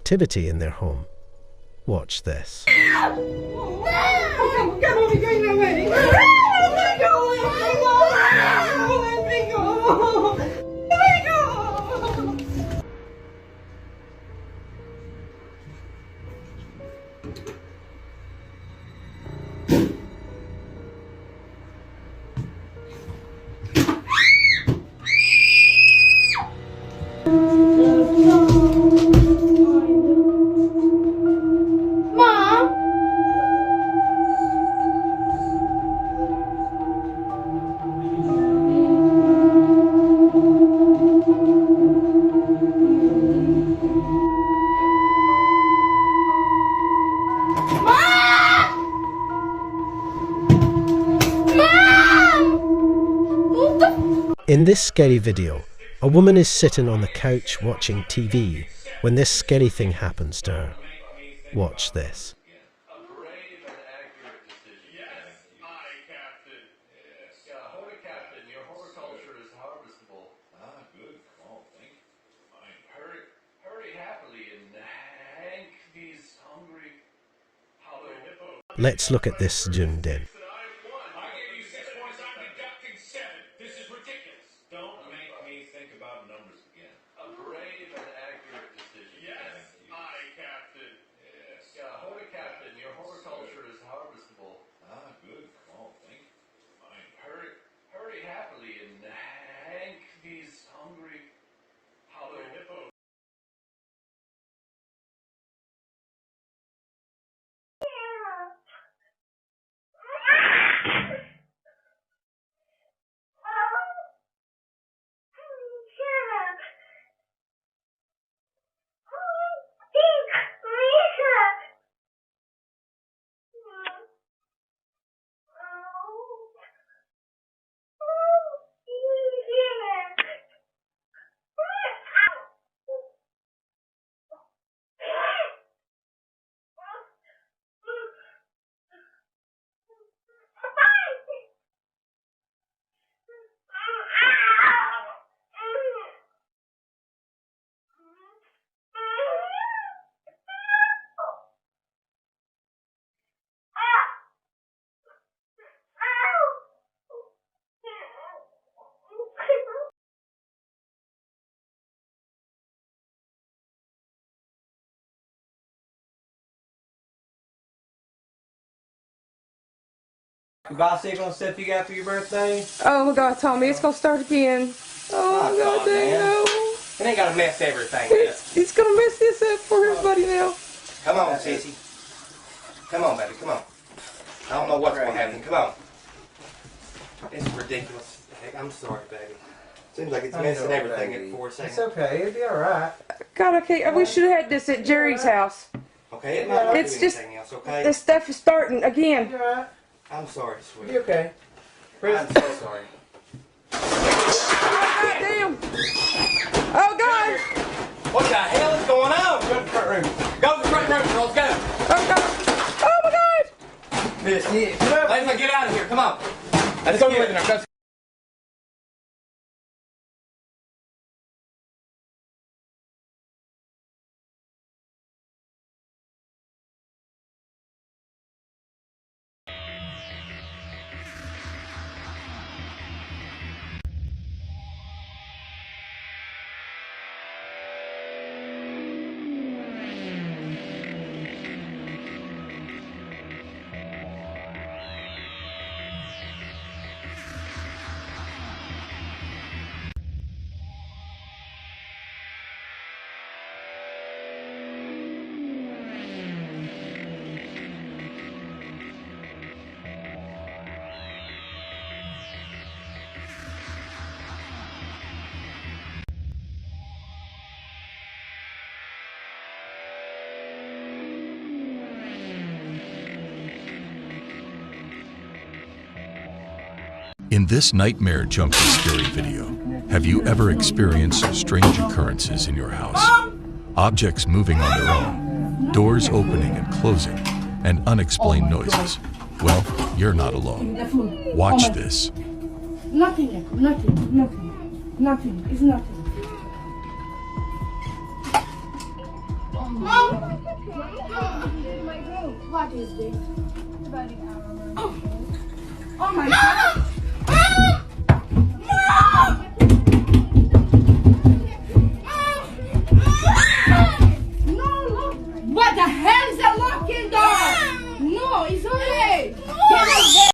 activity in their home. Watch this. In this scary video, a woman is sitting on the couch watching TV when this scary thing happens to her. Watch this. Let's look at this zoomed in. You bicycle stuff you got for your birthday? Oh my God, Tommy, it's gonna start again. Oh my God, dang, no. It ain't gotta mess everything up. He's gonna mess this up for everybody now. Come on, sissy. Come on, baby, come on. I don't know what's gonna happen. Come on. It's ridiculous. Heck, I'm sorry, baby. Seems like it's messing everything up for a second. It's okay, it'll be alright. God, okay, we should have had this at Jerry's house. Okay, it might not It's do just, anything else, okay? this stuff is starting again. You alright? I'm sorry, sweetie. You okay? I'm so sorry. God damn. Oh God. What the hell is going on? Go to the front room. Go to the front room, girls, go. Oh God. Oh my God. Miss, Let's get out of here, come on. Let's go with it. In this nightmare jumpy scary video, have you ever experienced strange occurrences in your house? Objects moving on their own, doors opening and closing, and unexplained noises. Well, you're not alone. Watch this. Nothing. It's nothing. What is this? Oh my God!